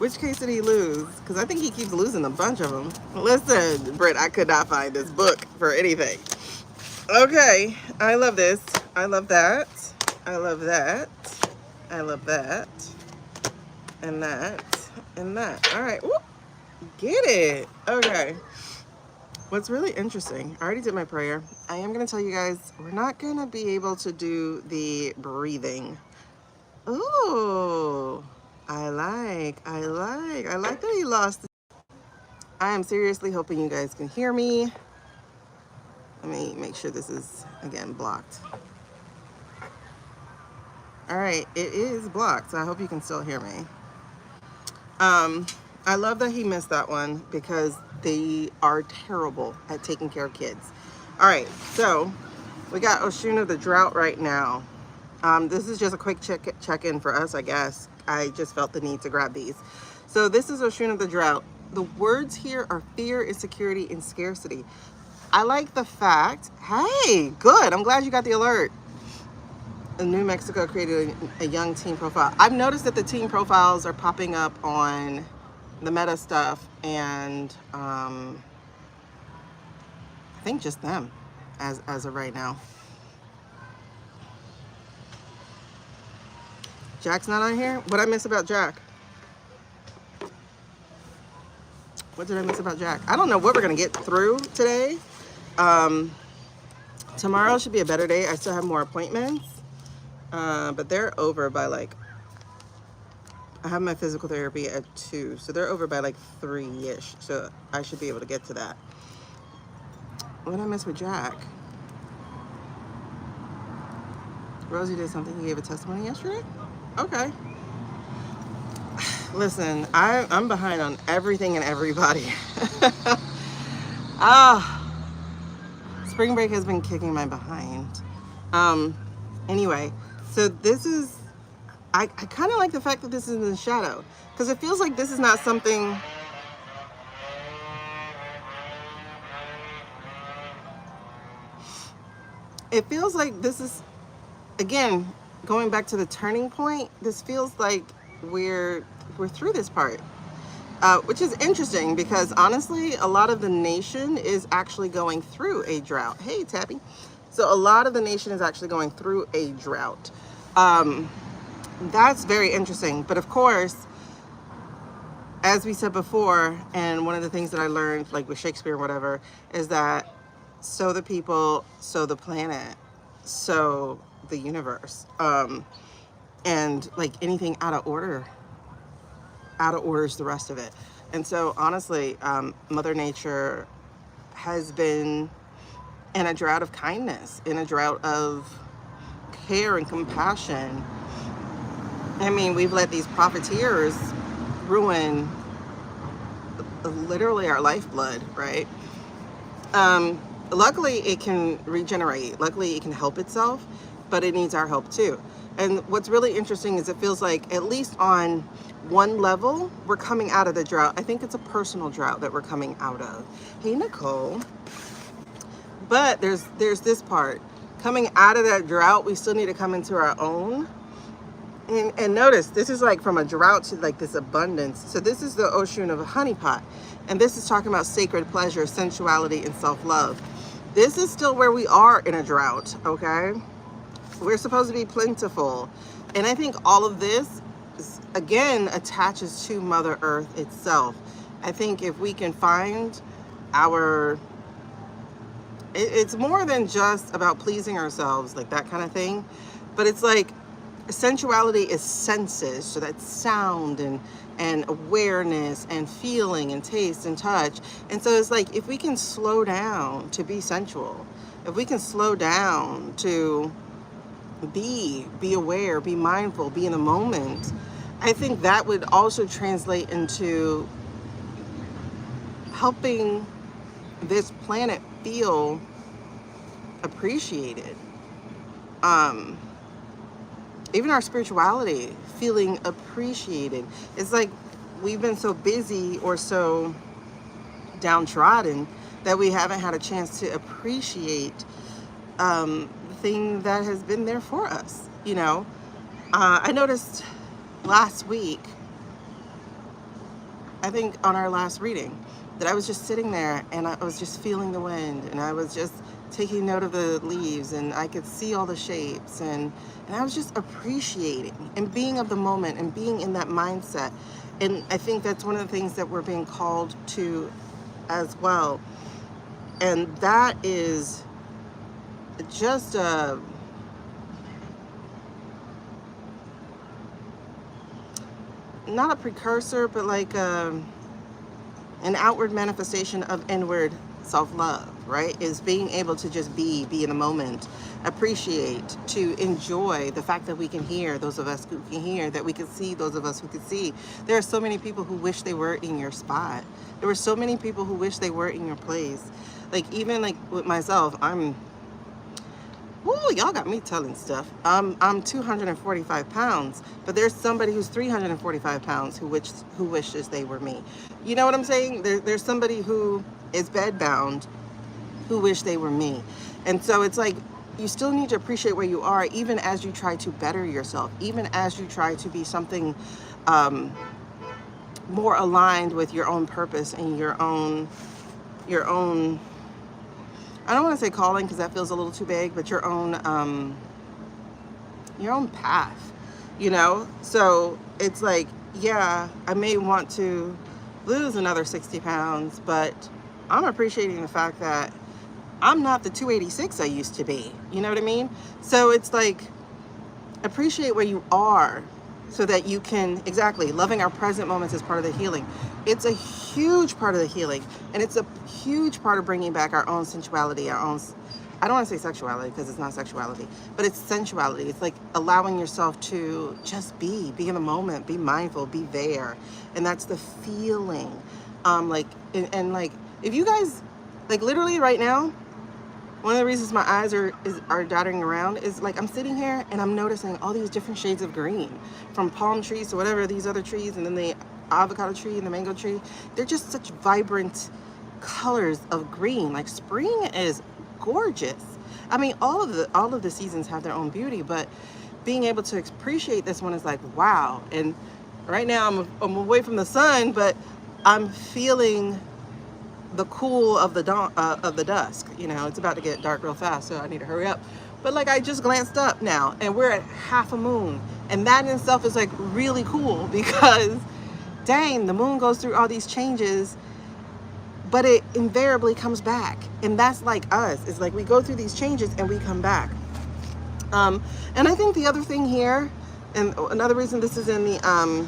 Which case did he lose? Because I think he keeps losing a bunch of them. Listen, Britt, I could not find this book for anything. Okay, I love this. I love that. I love that. I love that. And that. And that. All right. Whoop. Get it. Okay. What's really interesting, I already did my prayer. I am going to tell you guys, we're not going to be able to do the breathing. Ooh. I like that he lost. I am seriously hoping you guys can hear me. Let me make sure this is, again, blocked. All right, it is blocked, so I hope you can still hear me. I love that he missed that one because they are terrible at taking care of kids. All right, so we got Oshun of the Drought right now. This is just a quick check-in for us, I guess. I just felt the need to grab these. So this is Oshun of the Drought. The words here are fear, insecurity, and scarcity. I like the fact, hey, good, I'm glad you got the alert. New Mexico created a young teen profile. I've noticed that the teen profiles are popping up on the Meta stuff, and I think just them as of right now. Jack's not on here? What did I miss about Jack? What did I miss about Jack? I don't know what we're gonna get through today. Tomorrow should be a better day. I still have more appointments, but they're over by like, I have my physical therapy at 2, so they're over by like 3-ish, so I should be able to get to that. What did I miss with Jack? Rosie did something. He gave a testimony yesterday? Okay. Listen, I'm behind on everything and everybody. Spring break has been kicking my behind. Anyway, so this is, I kind of like the fact that this is in the shadow, because it feels like this is not something, it feels like this is, again, going back to the turning point, this feels like we're through this part, which is interesting because honestly, a lot of the nation is actually going through a drought. Hey, Tabby. So a lot of the nation is actually going through a drought. That's very interesting. But of course, as we said before, and one of the things that I learned, like with Shakespeare or whatever, is that sow the people, sow the planet, sow the universe. And like anything out of order is the rest of it. And so honestly, Mother Nature has been in a drought of kindness, in a drought of care and compassion. I mean, we've let these profiteers ruin literally our lifeblood, right? Luckily, it can regenerate. Luckily, it can help itself, but it needs our help too. And what's really interesting is it feels like, at least on one level, we're coming out of the drought. I think it's a personal drought that we're coming out of. Hey, Nicole. But there's this part. Coming out of that drought, we still need to come into our own. And notice, this is like from a drought to like this abundance. So this is the Oshun of a honeypot. And this is talking about sacred pleasure, sensuality, and self-love. This is still where we are in a drought, okay? We're supposed to be plentiful. And I think all of this, again, attaches to Mother Earth itself. I think if we can find our, it's more than just about pleasing ourselves, like that kind of thing. But it's like, sensuality is senses, so that's sound and awareness and feeling and taste and touch. And so it's like, if we can slow down to be sensual, if we can slow down to be aware, be mindful, be in the moment, I think that would also translate into helping this planet feel appreciated. Even our spirituality, feeling appreciated. It's like we've been so busy or so downtrodden that we haven't had a chance to appreciate the thing that has been there for us, you know. I noticed last week, I think on our last reading, that I was just sitting there and I was just feeling the wind, and I was just taking note of the leaves, and I could see all the shapes, and I was just appreciating and being of the moment and being in that mindset. And I think that's one of the things that we're being called to as well. And that is just not a precursor, but like an outward manifestation of inward self-love, right? Is being able to just be in the moment, appreciate, to enjoy the fact that we can hear, those of us who can hear, that we can see, those of us who can see. There are so many people who wish they were in your spot. There were so many people who wish they were in your place. Like, even like with myself, y'all got me telling stuff. I'm 245 pounds, but there's somebody who's 345 pounds who wishes they were me. You know what I'm saying? There's somebody who is bedbound who wish they were me. And so it's like, you still need to appreciate where you are, even as you try to better yourself, even as you try to be something more aligned with your own purpose and your own, I don't want to say calling because that feels a little too vague, but your own path, you know? So it's like, yeah, I may want to lose another 60 pounds, but I'm appreciating the fact that I'm not the 286 I used to be. You know what I mean? So it's like, appreciate where you are so that you can, exactly, loving our present moments is part of the healing. It's a huge part of the healing, and it's a huge part of bringing back our own sensuality, our own, I don't want to say sexuality because it's not sexuality, but it's sensuality. It's like allowing yourself to just be in the moment, be mindful, be there. And that's the feeling. Like, and like, if you guys, like literally right now, one of the reasons my eyes are dotting around is like, I'm sitting here and I'm noticing all these different shades of green, from palm trees to whatever, these other trees, and then the avocado tree and the mango tree. They're just such vibrant colors of green. Like, spring is gorgeous. I mean, all of the seasons have their own beauty, but being able to appreciate this one is like, wow. And right now I'm away from the sun, but I'm feeling the cool of the dawn, of the dusk. You know, it's about to get dark real fast, so I need to hurry up. But like, I just glanced up now and we're at half a moon, and that in itself is like really cool because dang, the moon goes through all these changes, but it invariably comes back. And that's like us. It's like we go through these changes and we come back. And I think the other thing here, and another reason this is in the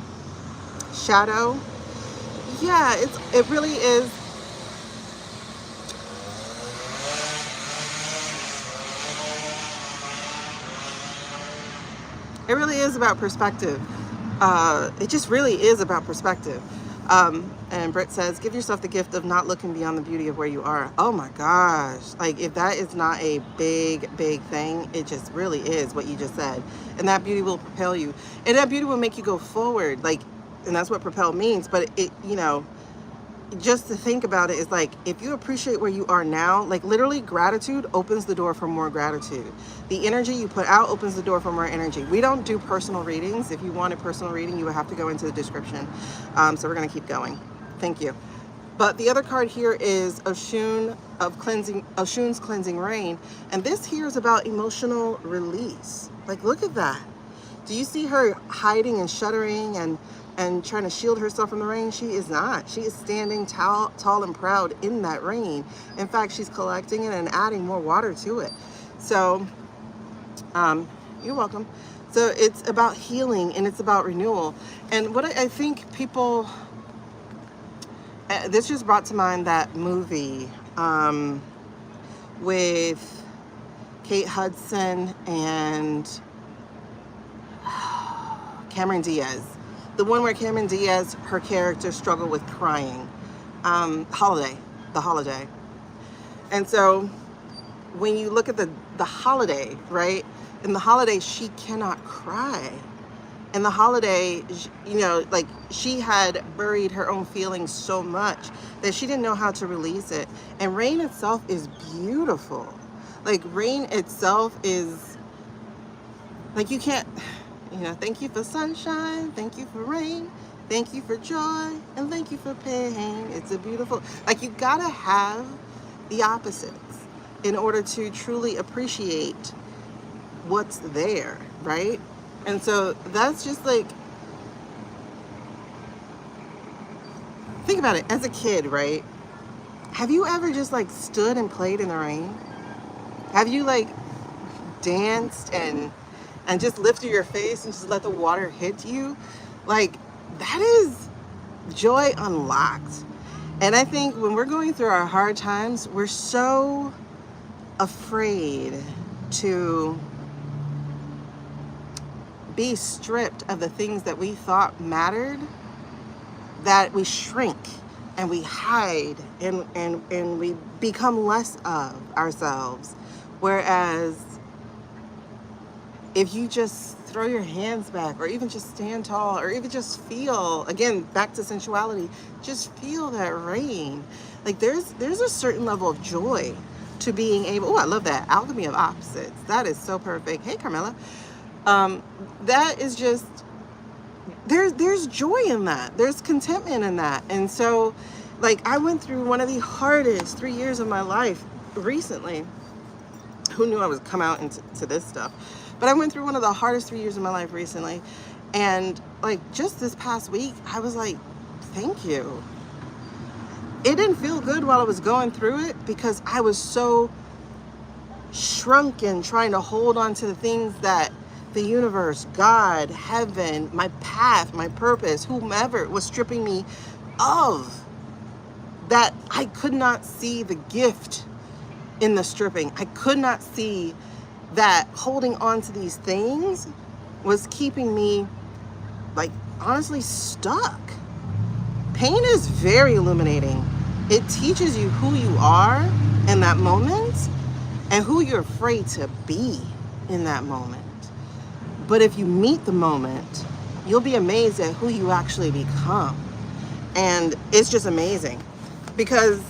shadow, yeah, it really is. It really is about perspective. It just really is about perspective. And Britt says, give yourself the gift of not looking beyond the beauty of where you are. Oh my gosh. Like, if that is not a big thing, it just really is what you just said. And that beauty will propel you. And that beauty will make you go forward. Like, and that's what propel means. But it, you know, just to think about it is like, if you appreciate where you are now, like literally gratitude opens the door for more gratitude. The energy you put out opens the door for more energy. We don't do personal readings. If you want a personal reading, you would have to go into the description. So we're going to keep going. Thank you. But the other card here is Oshun's cleansing rain. And this here is about emotional release. Like, look at that. Do you see her hiding and shuddering and trying to shield herself from the rain? She is not. She is standing tall and proud in that rain. In fact, she's collecting it and adding more water to it. So, you're welcome. So it's about healing and it's about renewal. And what I think people, this just brought to mind that movie with Kate Hudson and Cameron Diaz. The one where Cameron Diaz, her character struggled with crying. The Holiday. And so when you look at the Holiday, right? In the Holiday, she cannot cry. In the Holiday, you know, like, she had buried her own feelings so much that she didn't know how to release it. And rain itself is beautiful. Like, rain itself is, like, you can't, you know, thank you for sunshine, thank you for rain, Thank you for joy and thank you for pain. It's a beautiful, like, you gotta have the opposites in order to truly appreciate what's there, right? And so that's just like, think about it as a kid, right? Have you ever just like stood and played in the rain? Have you like danced and just lifted your face and just let the water hit you? Like, that is joy unlocked. And I think when we're going through our hard times, we're so afraid to be stripped of the things that we thought mattered, that we shrink and we hide and we become less of ourselves. Whereas if you just throw your hands back, or even just stand tall, or even just feel, again, back to sensuality, just feel that rain. Like, there's a certain level of joy to being able, oh, I love that, alchemy of opposites. That is so perfect. Hey, Carmela. That is just, there's joy in that. There's contentment in that. And so, like, I went through one of the hardest 3 years of my life recently. Who knew I would come out into this stuff? But I went through one of the hardest 3 years of my life recently. And like, just this past week, I was like, thank you. It didn't feel good while I was going through it because I was so shrunken trying to hold on to the things that the universe, God, heaven, my path, my purpose, whomever was stripping me of, that I could not see the gift in the stripping. I could not see that holding on to these things was keeping me, like, honestly stuck. Pain is very illuminating. It teaches you who you are in that moment and who you're afraid to be in that moment. But if you meet the moment, you'll be amazed at who you actually become. And it's just amazing, because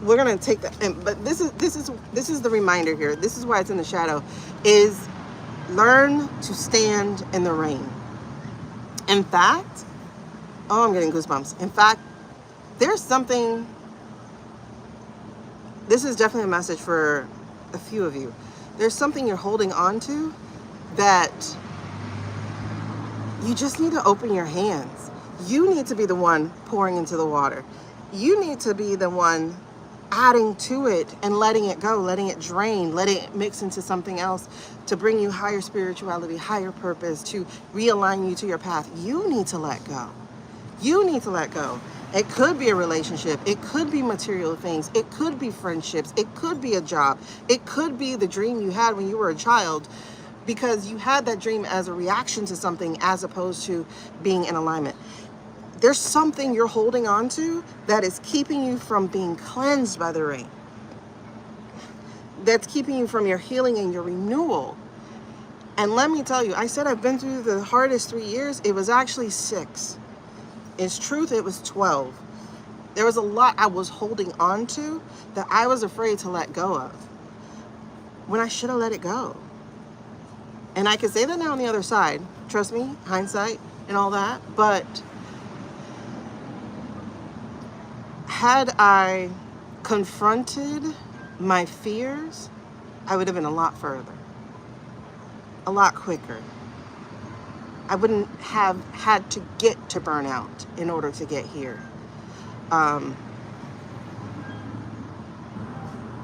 we're gonna take that. But this is the reminder here. This is why it's in the shadow. Is learn to stand in the rain. In fact, oh, I'm getting goosebumps. In fact, there's something. This is definitely a message for a few of you. There's something you're holding on to that you just need to open your hands. You need to be the one pouring into the water. You need to be the one adding to it and letting it go, letting it drain, letting it mix into something else to bring you higher spirituality, higher purpose, to realign you to your path. You need to let go. You need to let go. It could be a relationship. It could be material things. It could be friendships. It could be a job. It could be the dream you had when you were a child, because you had that dream as a reaction to something as opposed to being in alignment. There's something you're holding on to that is keeping you from being cleansed by the rain. That's keeping you from your healing and your renewal. And let me tell you, I said I've been through the hardest 3 years. It was actually 6. In truth, it was 12. There was a lot I was holding on to that I was afraid to let go of, when I should have let it go. And I can say that now on the other side. Trust me, hindsight and all that. But had I confronted my fears, I would have been a lot further, a lot quicker. I wouldn't have had to get to burnout in order to get here.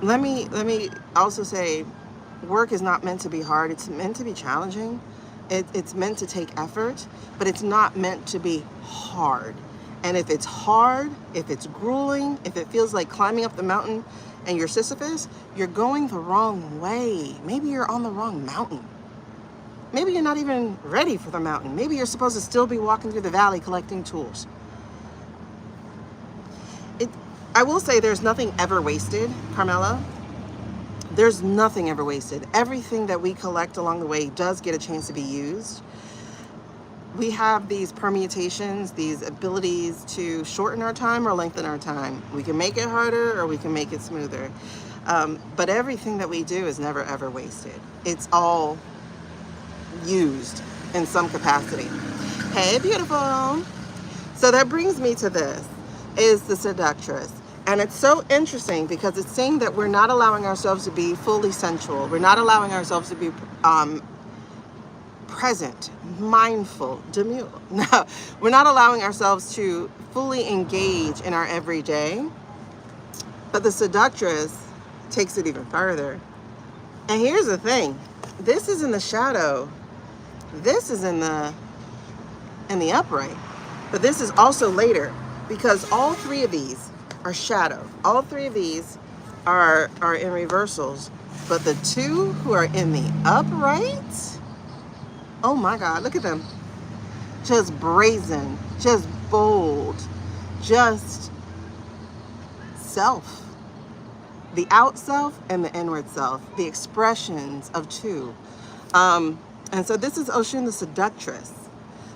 Let me also say, work is not meant to be hard. It's meant to be challenging. It's meant to take effort, but it's not meant to be hard. And if it's hard, if it's grueling, if it feels like climbing up the mountain and you're Sisyphus, you're going the wrong way. Maybe you're on the wrong mountain. Maybe you're not even ready for the mountain. Maybe you're supposed to still be walking through the valley collecting tools. I will say there's nothing ever wasted, Carmela. There's nothing ever wasted. Everything that we collect along the way does get a chance to be used. We have these permutations, these abilities to shorten our time or lengthen our time. We can make it harder or we can make it smoother. But everything that we do is never ever wasted. It's all used in some capacity. Hey, beautiful. So that brings me to this, is the seductress. And it's so interesting because it's saying that we're not allowing ourselves to be fully sensual. We're not allowing ourselves to be present, mindful, demure. No, we're not allowing ourselves to fully engage in our everyday. But the seductress takes it even further. And here's the thing. This is in the shadow. This is in the upright. But this is also later, because all three of these are shadow. All three of these are in reversals. But the two who are in the upright, oh my God, look at them. Just brazen, just bold, just self. The out self and the inward self, the expressions of two. And so this is Oshun, the seductress.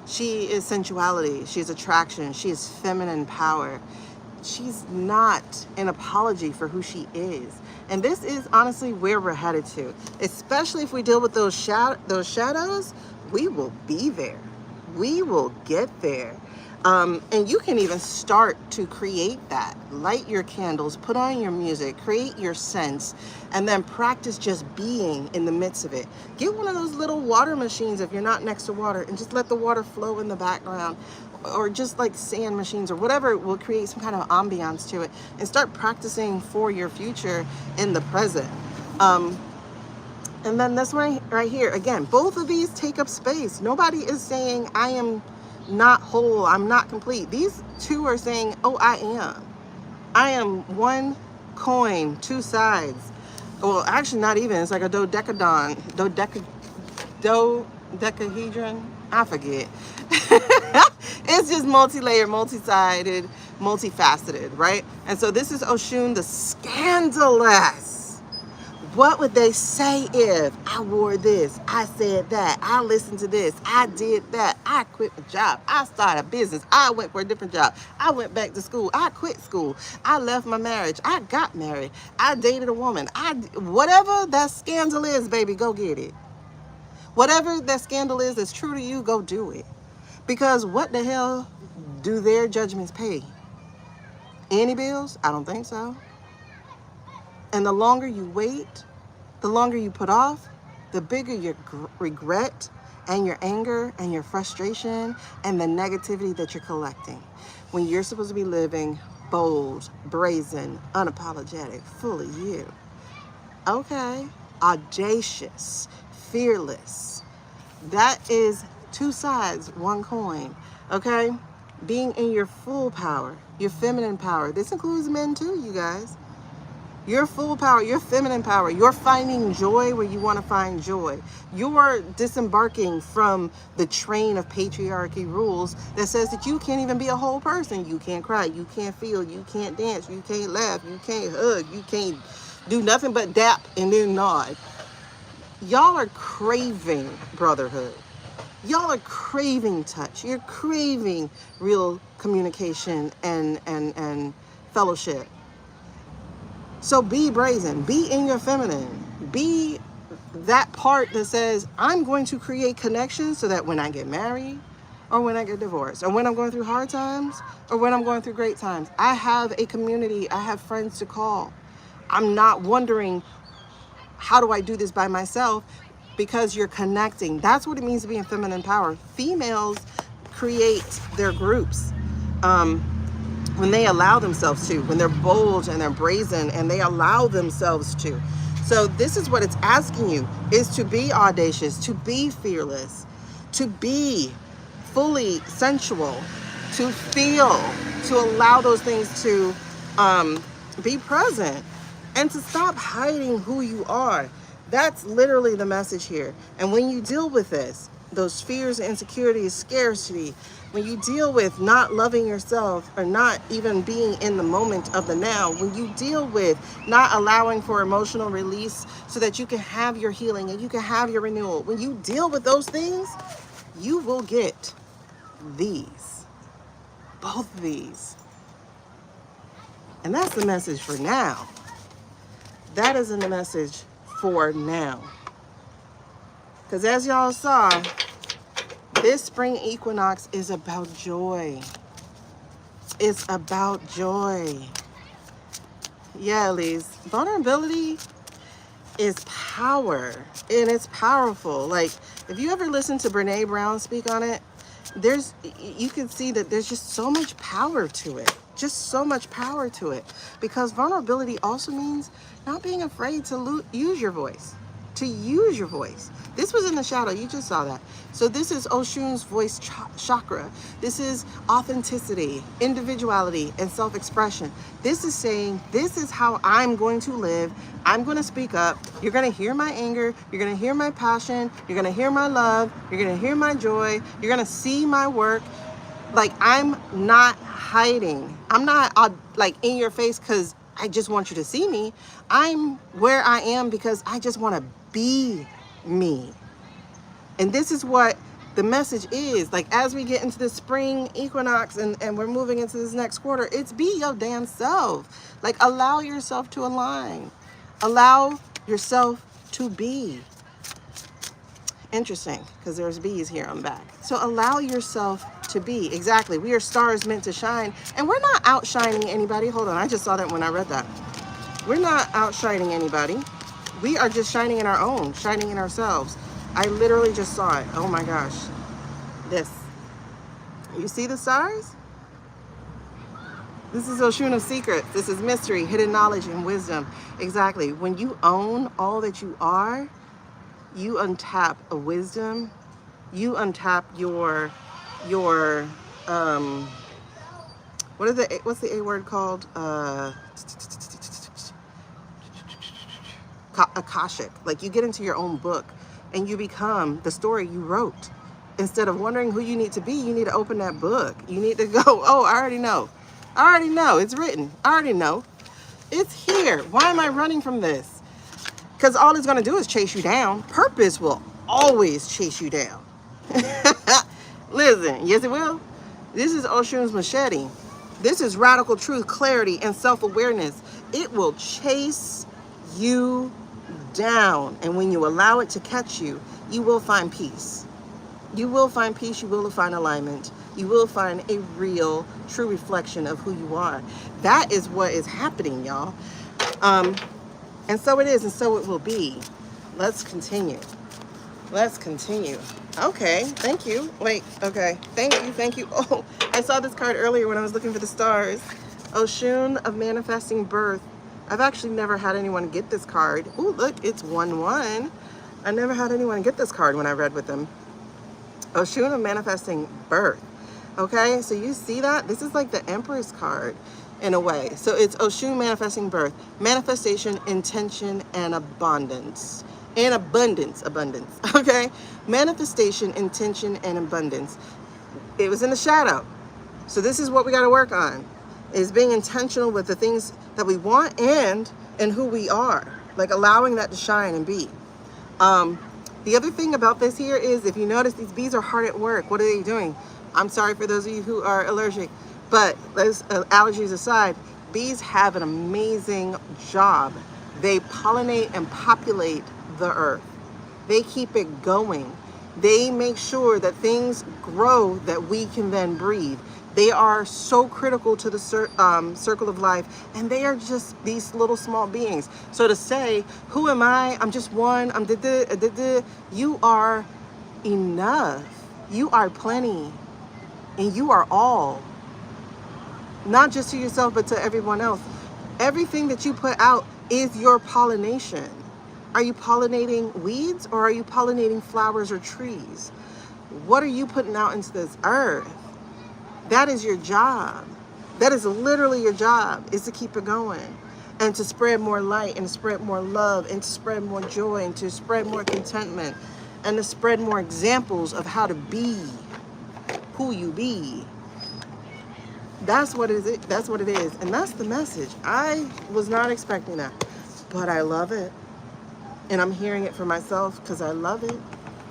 She is sensuality, she is attraction, she is feminine power. She's not an apology for who she is. And this is honestly where we're headed to. Especially if we deal with those shadows, we will be there. We will get there. And you can even start to create that. Light your candles, put on your music, create your scents, and then practice just being in the midst of it. Get one of those little water machines if you're not next to water, and just let the water flow in the background, or just like sand machines or whatever will create some kind of ambiance to it, and start practicing for your future in the present. And then this one right here, again, both of these take up space. Nobody is saying I am not whole, I'm not complete. These two are saying, oh, I am. I am one coin, two sides. Well, actually not even, it's like a dodecahedron. I forget. It's just multi-layered, multi-sided, multifaceted, right? And so this is Oshun, the scandalous. What would they say if I wore this, I said that, I listened to this, I did that, I quit my job, I started a business, I went for a different job, I went back to school, I quit school, I left my marriage, I got married, I dated a woman, whatever that scandal is, baby, go get it. Whatever that scandal is that's true to you, go do it. Because what the hell do their judgments pay? Any bills? I don't think so. And the longer you wait, the longer you put off, the bigger your regret and your anger and your frustration and the negativity that you're collecting. When you're supposed to be living bold, brazen, unapologetic, full of you. Okay, audacious, fearless. That is two sides, one coin. Okay, being in your full power, your feminine power. This includes men too, you guys. Your full power, your feminine power, you're finding joy where you want to find joy. You're disembarking from the train of patriarchy rules that says that you can't even be a whole person. You can't cry, you can't feel, you can't dance, you can't laugh, you can't hug, you can't do nothing but dap and then nod. Y'all are craving brotherhood. Y'all are craving touch. You're craving real communication and fellowship. So be brazen, be in your feminine, be that part that says, I'm going to create connections so that when I get married or when I get divorced or when I'm going through hard times or when I'm going through great times, I have a community, I have friends to call. I'm not wondering, how do I do this by myself? Because you're connecting. That's what it means to be in feminine power. Females create their groups. When they allow themselves to, when they're bold and they're brazen and they allow themselves to. So this is what it's asking you, is to be audacious, to be fearless, to be fully sensual, to feel, to allow those things to be present and to stop hiding who you are. That's literally the message here. And when you deal with this, those fears, insecurities, scarcity, when you deal with not loving yourself or not even being in the moment of the now, when you deal with not allowing for emotional release so that you can have your healing and you can have your renewal, when you deal with those things, you will get these, both of these. And that's the message for now. That isn't the message for now. Because as y'all saw, this spring equinox is about joy. It's about joy. Yeah, Elise. Vulnerability is power, and it's powerful. Like, if you ever listen to Brene Brown speak on it, you can see that there's just so much power to it. Just so much power to it. Because vulnerability also means not being afraid to use your voice. To use your voice. This was in the shadow. You just saw that. So this is Oshun's voice chakra. This is authenticity, individuality, and self-expression. This is saying, this is how I'm going to live. I'm going to speak up. You're going to hear my anger. You're going to hear my passion. You're going to hear my love. You're going to hear my joy. You're going to see my work. Like, I'm not hiding. I'm not like in your face because I just want you to see me. I'm where I am because I just want to be me. And this is what the message is. Like, as we get into the spring equinox and we're moving into this next quarter, it's be your damn self. Like, allow yourself to align. Allow yourself to be. Interesting, because there's bees here on the back. So allow yourself to be. Exactly. We are stars meant to shine. And we're not outshining anybody. Hold on. I just saw that when I read that. We're not outshining anybody. We are just shining in our own, shining in ourselves. I literally just saw it. Oh my gosh. This. You see the stars? This is Oshun of secrets. This is mystery, hidden knowledge, and wisdom. Exactly. When you own all that you are, you untap a wisdom. You untap your what's the A word called? Akashic. Like, you get into your own book and you become the story you wrote. Instead of wondering who you need to be, you need to open that book. You need to go, oh, I already know. I already know. It's written. I already know. It's here. Why am I running from this? Because all it's going to do is chase you down. Purpose will always chase you down. Listen, yes it will. This is Oshun's machete. This is radical truth, clarity, and self-awareness. It will chase you down. And when you allow it to catch you, you will find peace. You will find peace. You will find alignment. You will find a real, true reflection of who you are. That is what is happening, y'all. And so it is, and so it will be. Let's continue. Let's continue. Okay, thank you. Wait, okay. Thank you. Oh, I saw this card earlier when I was looking for the stars. Oshun of manifesting birth. I've actually never had anyone get this card. Ooh, look, it's 1-1. I never had anyone get this card when I read with them. Oshun of manifesting birth. Okay, so you see that? This is like the Empress card in a way. So it's Oshun manifesting birth, manifestation, intention, and abundance. And abundance. Okay, manifestation, intention, and abundance. It was in the shadow. So this is what we got to work on, is being intentional with the things that we want and who we are, like allowing that to shine and be. The other thing about this here is, if you notice, these bees are hard at work. What are they doing? I'm sorry for those of you who are allergic, but let's, allergies aside, bees have an amazing job. They pollinate and populate the earth. They keep it going. They make sure that things grow that we can then breathe. They are so critical to the circle of life, and they are just these little small beings. So to say, who am I? I'm just one. I'm you are enough. You are plenty, and you are all. Not just to yourself, but to everyone else. Everything that you put out is your pollination. Are you pollinating weeds, or are you pollinating flowers or trees? What are you putting out into this earth? That is your job. That is literally your job, is to keep it going and to spread more light and to spread more love and to spread more joy and to spread more contentment and to spread more examples of how to be who you be. That's what it is. That's what it is. And that's the message. I was not expecting that, but I love it. And I'm hearing it for myself because I love it.